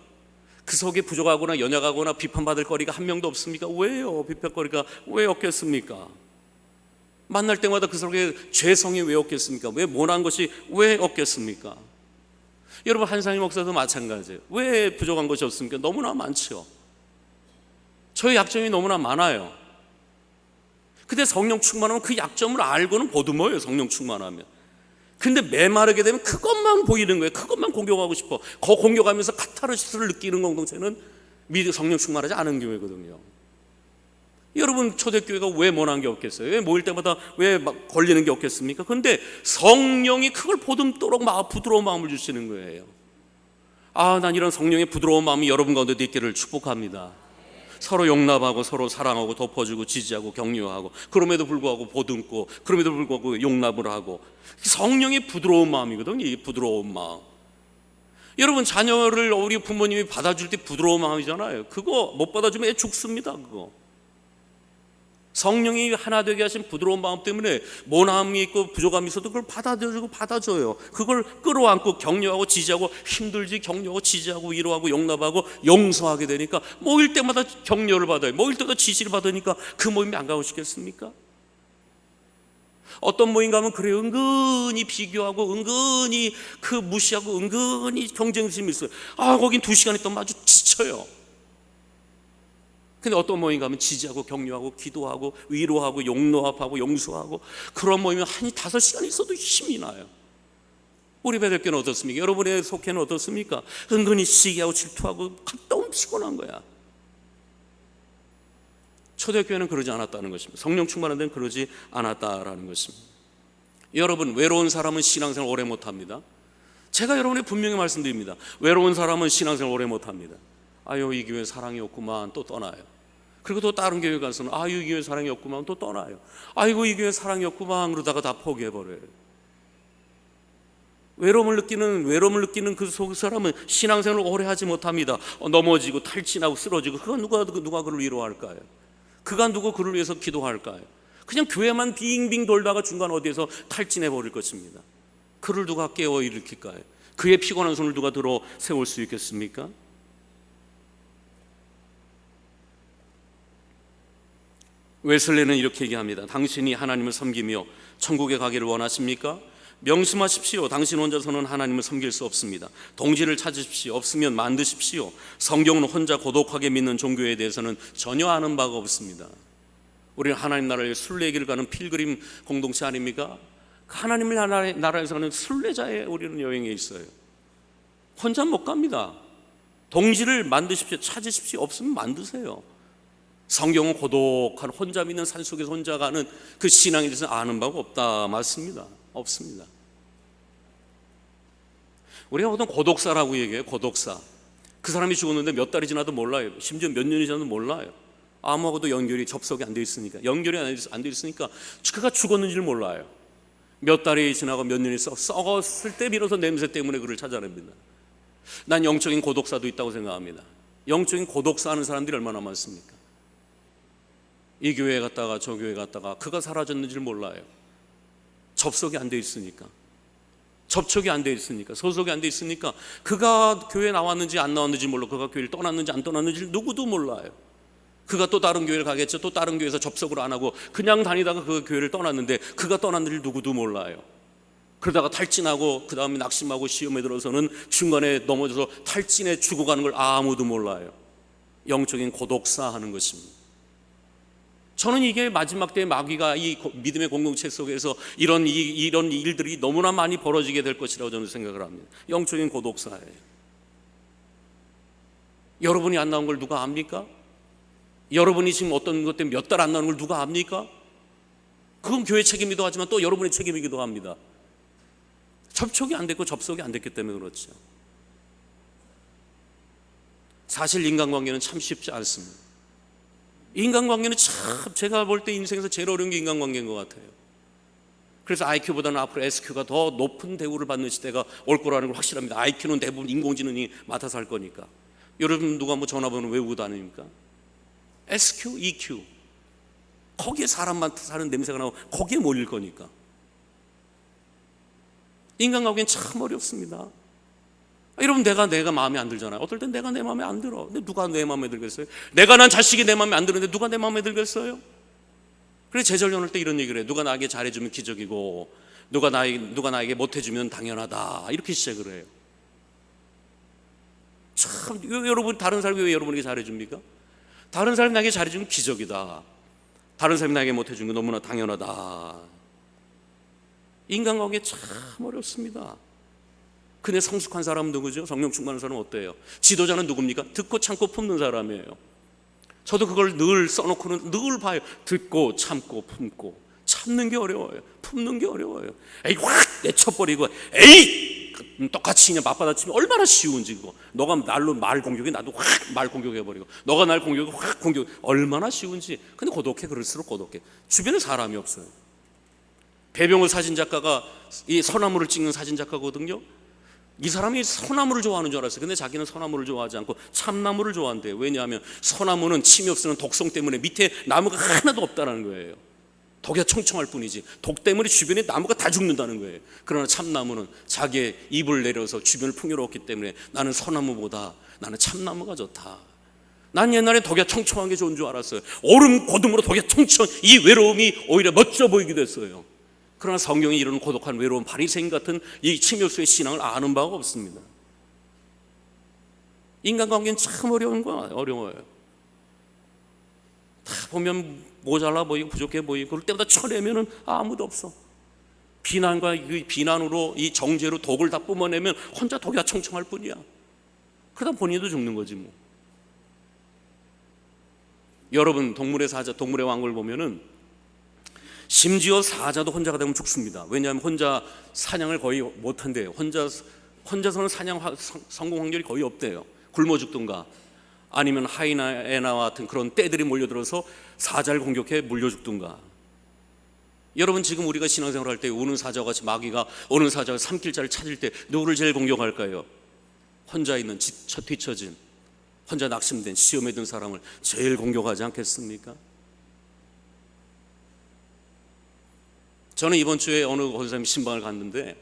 그 속에 부족하거나 연약하거나 비판받을 거리가 한 명도 없습니까? 왜요? 비판거리가 왜 없겠습니까? 만날 때마다 그 속에 죄성이 왜 없겠습니까? 왜 모난 것이 왜 없겠습니까? 여러분, 한상희 목사도 마찬가지예요. 왜 부족한 것이 없습니까? 너무나 많죠. 저의 약점이 너무나 많아요. 근데 성령 충만하면 그 약점을 알고는 보듬어요. 성령 충만하면. 근데 메마르게 되면 그것만 보이는 거예요. 그것만 공격하고 싶어. 그 공격하면서 카타르시스를 느끼는 공동체는 성령 충만하지 않은 교회거든요. 여러분, 초대교회가 왜 모난 게 없겠어요? 왜 모일 때마다 왜 막 걸리는 게 없겠습니까? 근데 성령이 그걸 보듬도록 부드러운 마음을 주시는 거예요. 난 이런 성령의 부드러운 마음이 여러분 가운데도 있기를 축복합니다. 서로 용납하고 서로 사랑하고 덮어주고 지지하고 격려하고, 그럼에도 불구하고 보듬고, 그럼에도 불구하고 용납을 하고, 성령의 부드러운 마음이거든요. 이 부드러운 마음. 여러분, 자녀를 우리 부모님이 받아줄 때 부드러운 마음이잖아요. 그거 못 받아주면 애 죽습니다. 그거. 성령이 하나 되게 하신 부드러운 마음 때문에 모함이 있고 부족함이 있어도 그걸 받아줘요. 그걸 끌어안고 격려하고 지지하고, 힘들지 격려하고 지지하고 위로하고 용납하고 용서하게 되니까 모일 때마다 격려를 받아요. 모일 때마다 지지를 받으니까 그 모임이 안 가고 싶겠습니까? 어떤 모임 가면 그래요. 은근히 비교하고 은근히 무시하고 은근히 경쟁심이 있어요. 거긴 2시간 있던 아주 지쳐요. 근데 어떤 모임 가면 지지하고 격려하고 기도하고 위로하고 용납하고 용서하고, 그런 모임은 한 5시간 있어도 힘이 나요. 우리 배들교는 어떻습니까? 여러분의 속회는 어떻습니까? 은근히 시기하고 질투하고 너무 피곤한 거야. 초대교회는 그러지 않았다는 것입니다. 성령 충만한 데는 그러지 않았다라는 것입니다. 여러분, 외로운 사람은 신앙생활 오래 못합니다. 제가 여러분에게 분명히 말씀드립니다. 외로운 사람은 신앙생활 오래 못합니다. 이 교회 사랑이 없구만, 또 떠나요. 그리고 또 다른 교회 가서는 이 교회 사랑이 없구만, 또 떠나요. 아이고, 이 교회 사랑이 없구만, 그러다가 다 포기해버려요. 외로움을 느끼는 그 속 사람은 신앙생활을 오래 하지 못합니다. 넘어지고 탈진하고 쓰러지고, 그건 누가 그를 위로할까요? 그가 누구 그를 위해서 기도할까요? 그냥 교회만 빙빙 돌다가 중간 어디에서 탈진해버릴 것입니다. 그를 누가 깨워 일으킬까요? 그의 피곤한 손을 누가 들어 세울 수 있겠습니까? 웨슬리는 이렇게 얘기합니다. 당신이 하나님을 섬기며 천국에 가기를 원하십니까? 명심하십시오. 당신 혼자서는 하나님을 섬길 수 없습니다. 동지를 찾으십시오. 없으면 만드십시오. 성경은 혼자 고독하게 믿는 종교에 대해서는 전혀 아는 바가 없습니다. 우리는 하나님 나라의 순례길을 가는 필그림 공동체 아닙니까? 하나님 나라에서 가는 순례자의 우리는 여행에 있어요. 혼자 못 갑니다. 동지를 만드십시오. 찾으십시오. 없으면 만드세요. 성경은 고독한 혼자 믿는 산속에서 혼자 가는 그 신앙에 대해서 아는 바가 없다. 맞습니다. 없습니다. 우리가 보통 고독사라고 얘기해요. 고독사. 그 사람이 죽었는데 몇 달이 지나도 몰라요. 심지어 몇 년이 지나도 몰라요. 아무하고도 연결이 접속이 안 돼 있으니까, 연결이 안 돼 있으니까 그가 죽었는지를 몰라요. 몇 달이 지나고 몇 년이 썩었을 때 비로소 냄새 때문에 그를 찾아냅니다. 난 영적인 고독사도 있다고 생각합니다. 영적인 고독사 하는 사람들이 얼마나 많습니까? 이 교회에 갔다가 저 교회에 갔다가 그가 사라졌는지를 몰라요. 접속이 안 돼 있으니까, 접촉이 안 돼 있으니까, 소속이 안 돼 있으니까 그가 교회에 나왔는지 안 나왔는지 몰라. 그가 교회를 떠났는지 안 떠났는지 누구도 몰라요. 그가 또 다른 교회를 가겠죠. 또 다른 교회에서 접속을 안 하고 그냥 다니다가 그 교회를 떠났는데 그가 떠났는지 누구도 몰라요. 그러다가 탈진하고 그 다음에 낙심하고 시험에 들어서는 중간에 넘어져서 탈진해 죽어가는 걸 아무도 몰라요. 영적인 고독사 하는 것입니다. 저는 이게 마지막 때 마귀가 이 믿음의 공동체 속에서 이런 일들이 너무나 많이 벌어지게 될 것이라고 저는 생각을 합니다. 영적인 고독사예요. 여러분이 안 나온 걸 누가 압니까? 여러분이 지금 어떤 것 때문에 몇 달 안 나오는 걸 누가 압니까? 그건 교회 책임이기도 하지만 또 여러분의 책임이기도 합니다. 접촉이 안 됐고 접속이 안 됐기 때문에 그렇죠. 사실 인간관계는 참 쉽지 않습니다. 인간관계는 참 제가 볼 때 인생에서 제일 어려운 게 인간관계인 것 같아요. 그래서 IQ보다는 앞으로 SQ가 더 높은 대우를 받는 시대가 올 거라는 걸 확실합니다. IQ는 대부분 인공지능이 맡아서 할 거니까. 여러분 누가 뭐 전화번호 외우고 다닙니까? SQ, EQ, 거기에 사람만 사는 냄새가 나고 거기에 몰릴 거니까. 인간관계는 참 어렵습니다. 여러분 내가 마음에 안 들잖아요. 어떨 땐 내가 내 마음에 안 들어. 근데 누가 내 마음에 들겠어요? 내가 난 자식이 내 마음에 안 드는데 누가 내 마음에 들겠어요? 그래서 제절연할 때 이런 얘기를 해요. 누가 나에게 잘해주면 기적이고 누가 나에게 못해주면 당연하다, 이렇게 시작을 해요. 참, 여러분 다른 사람이 왜 여러분에게 잘해줍니까? 다른 사람이 나에게 잘해주면 기적이다, 다른 사람이 나에게 못해주는 건 너무나 당연하다. 인간관계 참 어렵습니다. 근데 성숙한 사람은 누구죠? 성령 충만한 사람은 어때요? 지도자는 누굽니까? 듣고 참고 품는 사람이에요. 저도 그걸 늘 써놓고는 늘 봐요. 듣고 참고 품고. 참는 게 어려워요. 품는 게 어려워요. 에이 확 내쳐버리고 에이 똑같이 그냥 맞받아치면 얼마나 쉬운지. 그거 너가 날로 말 공격해, 나도 확 말 공격해버리고, 너가 날 공격해 확 공격, 얼마나 쉬운지. 근데 고독해. 그럴수록 고독해. 주변에 사람이 없어요. 배병호 사진작가가 이 소나무를 찍는 사진작가거든요. 이 사람이 소나무를 좋아하는 줄 알았어요. 근데 자기는 소나무를 좋아하지 않고 참나무를 좋아한대요. 왜냐하면 소나무는 침이 없으면 독성 때문에 밑에 나무가 하나도 없다는 거예요. 독이 청청할 뿐이지 독 때문에 주변에 나무가 다 죽는다는 거예요. 그러나 참나무는 자기의 잎을 내려서 주변을 풍요롭기 때문에 나는 소나무보다 나는 참나무가 좋다. 난 옛날에 독이 청청한 게 좋은 줄 알았어요. 오름 고dum으로 독이 청청, 이 외로움이 오히려 멋져 보이기도 했어요. 그러나 성경이 이런 고독한 외로운 바리새인 같은 이 침엽수의 신앙을 아는 바가 없습니다. 인간관계는 참 어려워요. 다 보면 모자라 보이고 부족해 보이고 그럴 때마다 쳐내면은 아무도 없어. 비난과 이 비난으로 이 정죄로 독을 다 뿜어내면 혼자 독이 청청할 뿐이야. 그러다 본인도 죽는 거지 뭐. 여러분 동물의 사자, 동물의 왕국을 보면은 심지어 사자도 혼자가 되면 죽습니다. 왜냐하면 혼자 사냥을 거의 못한대요. 혼자서는 사냥 성공 확률이 거의 없대요. 굶어 죽든가 아니면 하이에나와 같은 그런 떼들이 몰려들어서 사자를 공격해 물려 죽든가. 여러분 지금 우리가 신앙생활 할 때 우는 사자와 같이 마귀가 어느 사자가 삼킬 자를 찾을 때 누구를 제일 공격할까요? 혼자 있는 뒤처진, 혼자 낙심된, 시험에 든 사람을 제일 공격하지 않겠습니까? 저는 이번 주에 어느 권사님 신방을 갔는데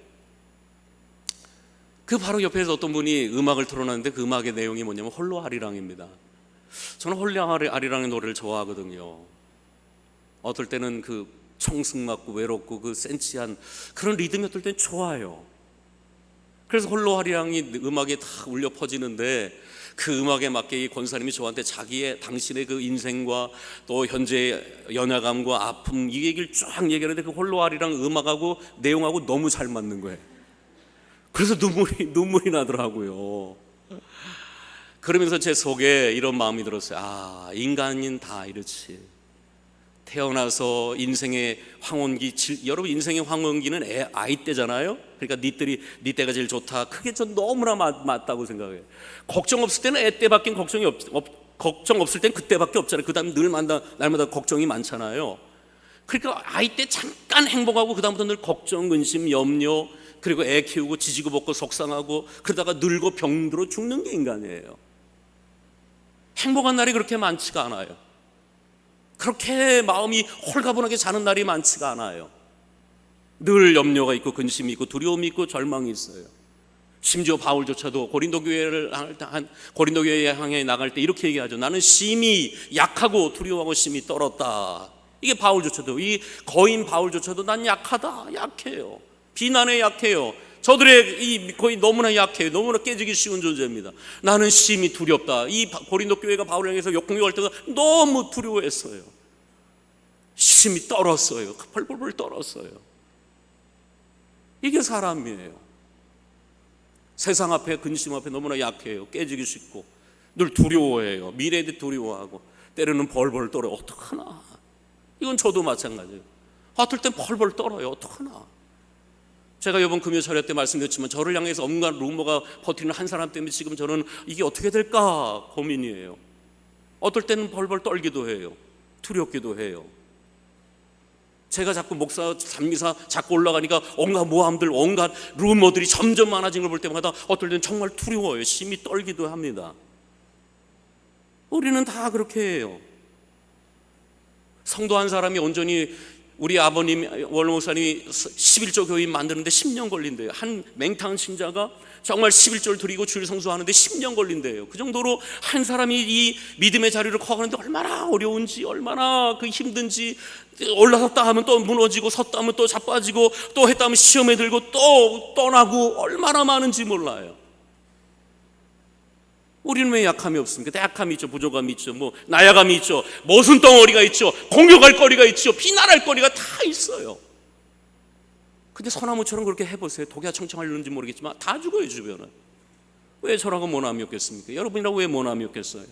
그 바로 옆에서 어떤 분이 음악을 틀어놨는데 그 음악의 내용이 뭐냐면 홀로 아리랑입니다. 저는 홀로 아리랑의 노래를 좋아하거든요. 어떨 때는 그 청승맞고 외롭고 그 센치한 그런 리듬이 어떨 때는 좋아요. 그래서 홀로 아리랑이 음악에 다 울려 퍼지는데 그 음악에 맞게 이 권사님이 저한테 당신의 그 인생과 또 현재 연약함과 아픔 이 얘기를 쫙 얘기하는데 그 홀로 아리랑 음악하고 내용하고 너무 잘 맞는 거예요. 그래서 눈물이 나더라고요. 그러면서 제 속에 이런 마음이 들었어요. 아, 인간인 다 이렇지. 태어나서 인생의 황혼기, 여러분 인생의 황혼기는 아이 때잖아요. 그러니까 네 때가 제일 좋다. 그게 전 너무나 맞다고 생각해요. 걱정 없을 때는 애 때밖에 걱정 없을 땐 그때밖에 없잖아요. 그 다음에 날마다 걱정이 많잖아요. 그러니까 아이 때 잠깐 행복하고 그 다음부터 늘 걱정, 근심, 염려, 그리고 애 키우고 지지고 볶고 속상하고 그러다가 늙고 병들어 죽는 게 인간이에요. 행복한 날이 그렇게 많지가 않아요. 그렇게 마음이 홀가분하게 사는 날이 많지가 않아요. 늘 염려가 있고 근심이 있고 두려움이 있고 절망이 있어요. 심지어 바울조차도 고린도 교회에 향해 나갈 때 이렇게 얘기하죠. 나는 심히 약하고 두려워하고 심히 떨었다. 이게 바울조차도, 이 거인 바울조차도 난 약하다, 약해요. 비난에 약해요. 저들의 거의 너무나 약해요. 너무나 깨지기 쉬운 존재입니다. 나는 심히 두렵다. 이 고린도 교회가 바울을 향해서 역공격할 때가 너무 두려워했어요. 심히 떨었어요. 펄펄 떨었어요. 이게 사람이에요. 세상 앞에, 근심 앞에 너무나 약해요. 깨지기 쉽고 늘 두려워해요. 미래에 대해 두려워하고 때로는 벌벌 떨어요. 어떡하나. 이건 저도 마찬가지예요. 어떨 땐 벌벌 떨어요. 어떡하나. 제가 이번 금요 철회 때 말씀드렸지만 저를 향해서 온갖 루머가 퍼뜨리는 한 사람 때문에 지금 저는 이게 어떻게 될까 고민이에요. 어떨 때는 벌벌 떨기도 해요. 두렵기도 해요. 제가 자꾸 목사 단미사 자꾸 올라가니까 온갖 모함들, 온갖 루머들이 점점 많아진 걸 볼 때마다 어떨 때는 정말 두려워요. 심히 떨기도 합니다. 우리는 다 그렇게 해요. 성도 한 사람이 온전히, 우리 아버님 원로 목사님이 11조 교인 만드는데 10년 걸린대요. 한 맹탕 신자가 정말 11조를 드리고 주일 성수하는데 10년 걸린대요. 그 정도로 한 사람이 이 믿음의 자리를 커가는데 얼마나 어려운지, 얼마나 그 힘든지, 올라섰다 하면 또 무너지고 섰다 하면 또 자빠지고 또 했다 하면 시험에 들고 또 떠나고 얼마나 많은지 몰라요. 우리는 왜 약함이 없습니까? 약함이 있죠, 부족함이 있죠, 나약함이 있죠, 모순 덩어리가 있죠, 공격할 거리가 있죠, 비난할 거리가 다 있어요. 근데 소나무처럼 그렇게 해보세요. 독야 청청하려는지 모르겠지만 다 죽어요, 주변은. 왜 저라고 모남이 없겠습니까? 여러분이라고 왜 모남이 없겠어요?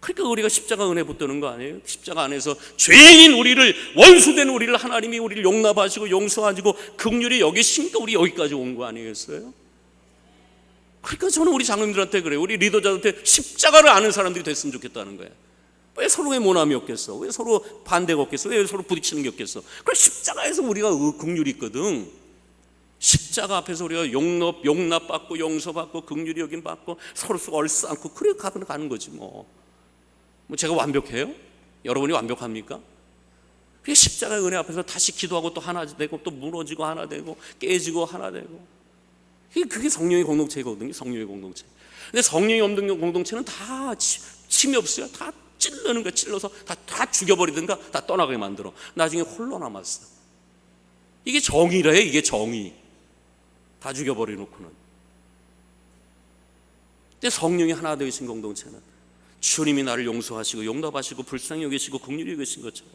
그러니까 우리가 십자가 은혜 붙드는 거 아니에요? 십자가 안에서 죄인인 우리를, 원수된 우리를 하나님이 우리를 용납하시고 용서하시고 긍휼히 여기시니까 우리 여기까지 온 거 아니겠어요? 그러니까 저는 우리 장로님들한테 그래요. 우리 리더자한테 십자가를 아는 사람들이 됐으면 좋겠다는 거예요. 왜 서로의 모남이 없겠어? 왜 서로 반대가 없겠어? 왜 서로 부딪히는 게 없겠어? 그럼 십자가에서 우리가 긍휼이 있거든. 십자가 앞에서 우리가 용납받고 용서받고 긍휼히 여김 받고 서로 얼싸안고 그래 가는 거지 뭐 제가 완벽해요? 여러분이 완벽합니까? 그게 십자가의 은혜 앞에서 다시 기도하고 또 하나 되고 또 무너지고 하나 되고 깨지고 하나 되고, 그게 성령의 공동체거든요. 성령의 공동체. 근데 성령이 없는 공동체는 다 침이 없어요. 다 찌르는 거야. 찔러서 다 죽여버리든가 다 떠나게 만들어. 나중에 홀로 남았어. 이게 정의라 해. 이게 정의. 다 죽여버려놓고는. 근데 성령이 하나 되신 공동체는 주님이 나를 용서하시고 용납하시고 불쌍히 여기시고 긍휼히 여기신 것처럼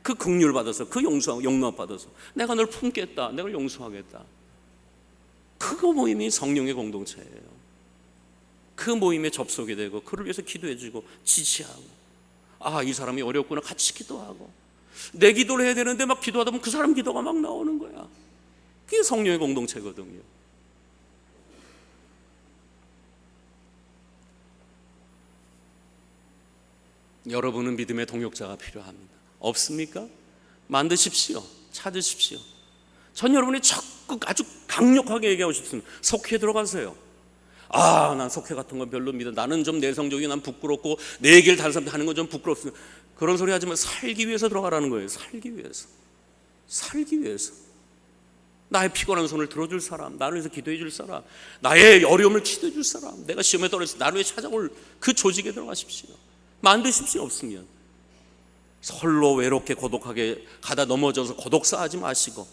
그 긍휼 받아서, 그 용납 받아서 내가 널 품겠다, 내가 용서하겠다. 그 모임이 성령의 공동체예요. 그 모임에 접속이 되고 그를 위해서 기도해주고 지지하고, 이 사람이 어렵구나 같이 기도하고, 내 기도를 해야 되는데 막 기도하다 보면 그 사람 기도가 막 나오는 거야. 그게 성령의 공동체거든요. 여러분은 믿음의 동역자가 필요합니다. 없습니까? 만드십시오. 찾으십시오. 전 여러분이 자꾸 아주 강력하게 얘기하고 싶습니다. 속회 들어가세요. 난 속회 같은 건 별로입니다. 나는 좀 내성적이고 난 부끄럽고 내 얘기를 다른 사람들 하는 건 좀 부끄럽습니다. 그런 소리 하지 마. 살기 위해서 들어가라는 거예요. 살기 위해서. 살기 위해서. 나의 피곤한 손을 들어줄 사람, 나를 위해서 기도해 줄 사람, 나의 어려움을 치료해 줄 사람, 내가 시험에 떨어져서 나를 위해 찾아올 그 조직에 들어가십시오. 만드십시오. 없으면 홀로 외롭게 고독하게 가다 넘어져서 고독 쌓지 마시고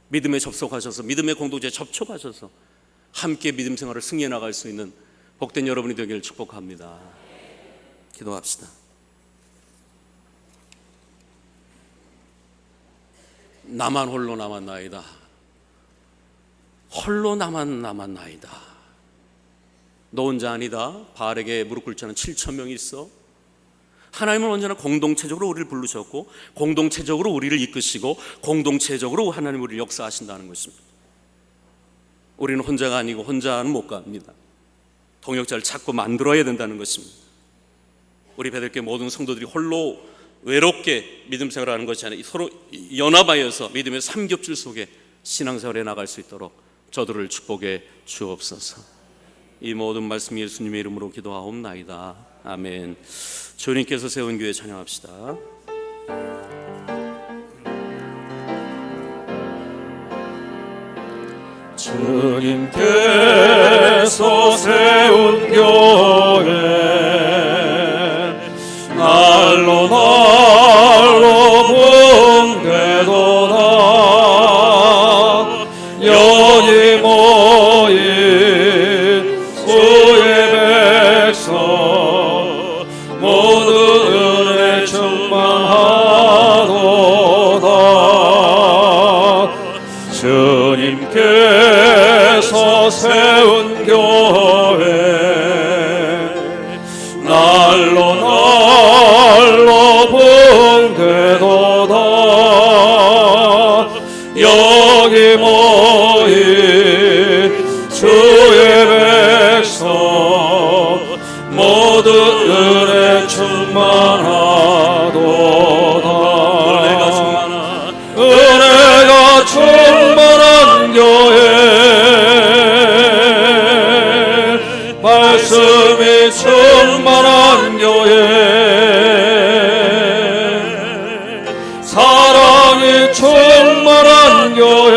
믿음에 접속하셔서 믿음의 공동체에 접촉하셔서 함께 믿음 생활을 승리해 나갈 수 있는 복된 여러분이 되기를 축복합니다. 기도합시다. 나만 홀로 남았나이다. 홀로 나만 남았나이다. 너 혼자 아니다. 바알에게 무릎 꿇지 않은 7,000명이 있어. 하나님은 언제나 공동체적으로 우리를 부르셨고 공동체적으로 우리를 이끄시고 공동체적으로 하나님 우리를 역사하신다는 것입니다. 우리는 혼자가 아니고 혼자는 못 갑니다. 동역자를 찾고 만들어야 된다는 것입니다. 우리 베들교회 모든 성도들이 홀로 외롭게 믿음 생활을 하는 것이 아니라 서로 연합하여서 믿음의 삼겹줄 속에 신앙생활에 나갈 수 있도록 저들을 축복해 주옵소서. 이 모든 말씀 예수님의 이름으로 기도하옵나이다. 아멘. 주님께서 세운 교회 찬양합시다. 주님께서 세운 교회 날로 붕대도다. 여기 모인 주의 백성 모두 은혜 충만하도다. 주님께서 세운 교회 날로 붕대도다. 여기 모인 주의 백성 모두 은혜 충만하도다. 충만한 교회, 사랑이 충만한 교회,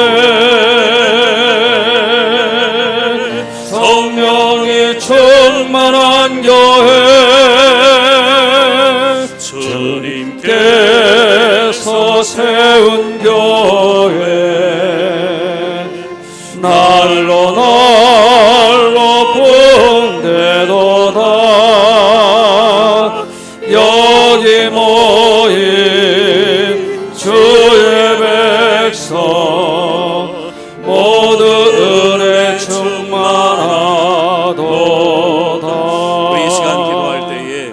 성령이 충만한 교회, 주님께서 세운 교회, 날로 날로 붕대도다. 여기 모인 주의 백성 모두 은혜 충만하도다. 우리 이 시간 기도할 때에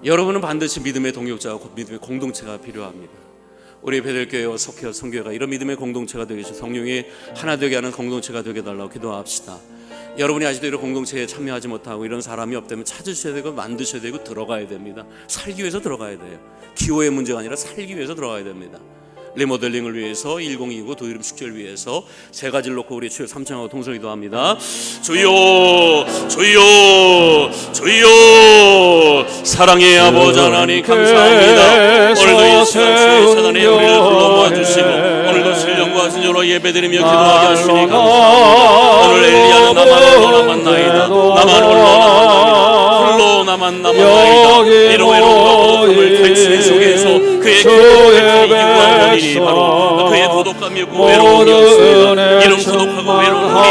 여러분은 반드시 믿음의 동역자와 믿음의 공동체가 필요합니다. 우리 베들교회와 석회와 성교회가 이런 믿음의 공동체가 되게 해서 성령이 하나 되게 하는 공동체가 되게 달라고 기도합시다. 여러분이 아직도 이런 공동체에 참여하지 못하고 이런 사람이 없다면 찾으셔야 되고 만드셔야 되고 들어가야 됩니다. 살기 위해서 들어가야 돼요. 기호의 문제가 아니라 살기 위해서 들어가야 됩니다. 리모델링을 위해서 1029 도이름 축제를 위해서 세 가지를 놓고 우리 주여 삼창하고 동성기도 합니다. 주여 주여 주여 사랑의 아버지 하나님 감사합니다. 오늘도 이 시간 주의 사단에 우리를 불러 모아주시고 오늘도 신령과 진정으로 예배드리며 기도하게 하시니 감사합니다. 오늘 엘리야는 나만 올라만나이다. 나만 올라만나이다. 나만 남았나이다. 이로 외로움을 탈취 속에서 그의 기도의 이유와 원인이 바로 그의 고독감이었고 외로움이었습니다. 이런 고독하고 외로운 우리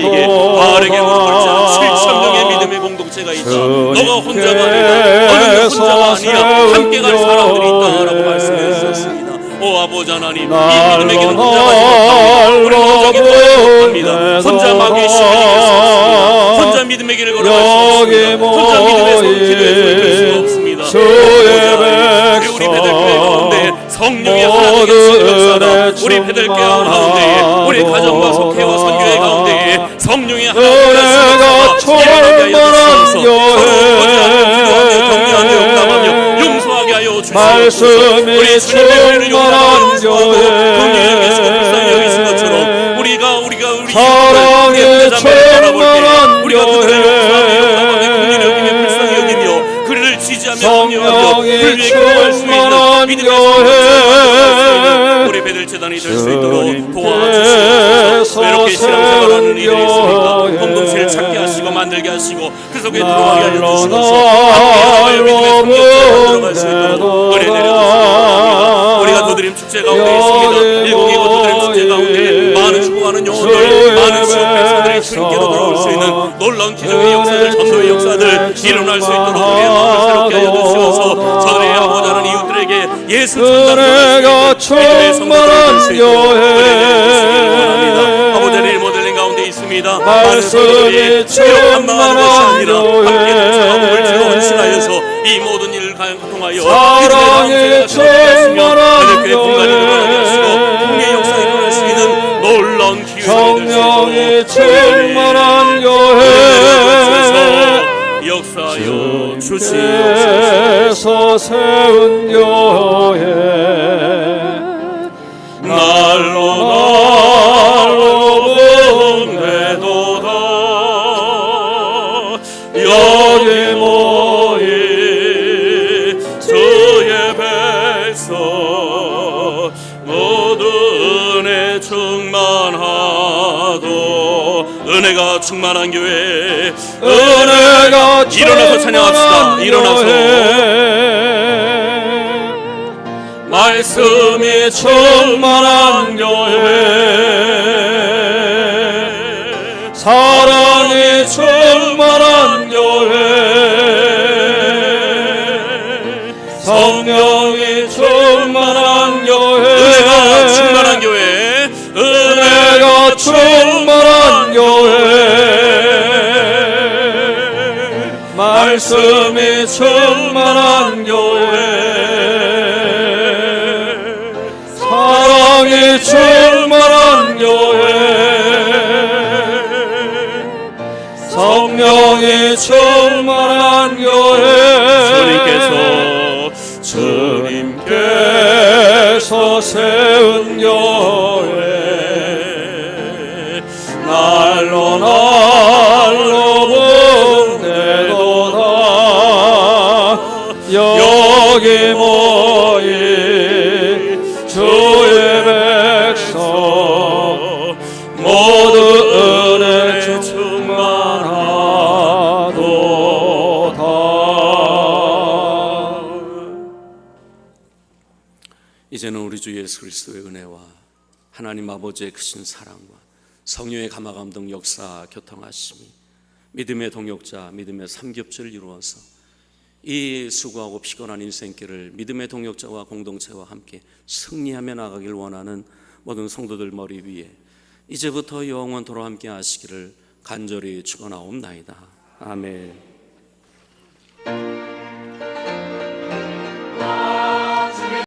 엘리야에게 바르게 물어볼자 7,000명의 믿음의 공동체가 있다. 너가 혼자가 아니다. 너는 혼자가 아니야. 함께 갈 사람들이 있다라고 말씀해 주셨습니다. 오 아버지 하나님, 이 믿음의 길은 혼자 가지 못합니다. 우리 혼자 기도해야 못합니다. 혼자 마귀의 시간이 될 수 없습니다. 혼자 믿음의 길을 걸어갈 수 없습니다. 혼자 믿음의 손길을 될 수가 없습니다. 우리 베들교회 가운데 성령의 하나님의 역사다. 우리 베들교회 가운데에 우리 가정과 속회와 선교회 가운데에 성령의 하나님의 역사가 일어나게 하여 주시옵소서. 서로 기도하며 격려하며 용납하며 용서하게 하여 주시옵소서. 우리 주님의 은혜를 용납하며 용서하고 긍휼히 여기시고 불쌍히 여기신 것처럼 우리가 우리 사랑의 충만한 우리가 그들을 용서하며 용납하며 긍휼히 여기며 불쌍히 여기며 그를 지지하며 긍휼하며 그를 위해 기도할 수 있는 믿음의 우리 베들 재단이 될 수 있도록 도와주시옵소서. 외롭게 신앙생활하는 이들이 있으니까 공동체를 찾게 하시고 만들게 하시고 그 속에 들어가게 하여 주시옵소서. 함께 믿음의 공동체로 들어갈 수 있도록 은혜 내려주시옵소서. 우리가 도드림 축제 가운데 있습니다. 1029 도드림 축제 가운데 많은 죽어가는 영혼들, 많은 지옥 백성들이 주님께로 돌아올 수 있는 놀라운 기적의 역사들, 전도의 역사들 일어날 수 있도록 우리의 마음을 새롭게 하여 주시옵소서. 저들의 아버지 하나님 이웃들에게 예수 은혜가 충만한 교회, 아버지의 리모델링 가운데 있습니다. 말씀이 충만한 교회, 함께 동참하고 물질로 헌신하여서 이 모든 일을 통하여 사랑이 충만한 교회 공간이 일어나게 하시고 공의 역사가 일어날 수 있는 놀라운 기회가 성령이 충만한 교회, 역사여 주시옵소서. 세운 교회, 날로 날로 붕대도다. 여기 모인 주의 백성 모두 은혜 충만하도. 은혜가 충만한 교회, 은혜가 일어나서 찬양합시다. 일어나서 말씀이 충만한 교회, 사랑이 충만한 교회, 성령이 충만한 교회, 은혜가 충만한 교회, 은혜가 충만한 교회, 말씀이 충만한 교회, 사랑이 충만한 교회, 성령이 충만한 교회, 주님께서 세운 교회, 날로 날로 붕대도 이제는 우리 주 예수 그리스도의 은혜와 하나님 아버지의 크신 사랑과 성령의 감화감동 역사 교통하심이 믿음의 동역자, 믿음의 삼겹줄을 이루어서 이 수고하고 피곤한 인생길을 믿음의 동역자와 공동체와 함께 승리하며 나가길 원하는 모든 성도들 머리 위에 이제부터 영원토록 함께 하시기를 간절히 축원하옵나이다. 아멘.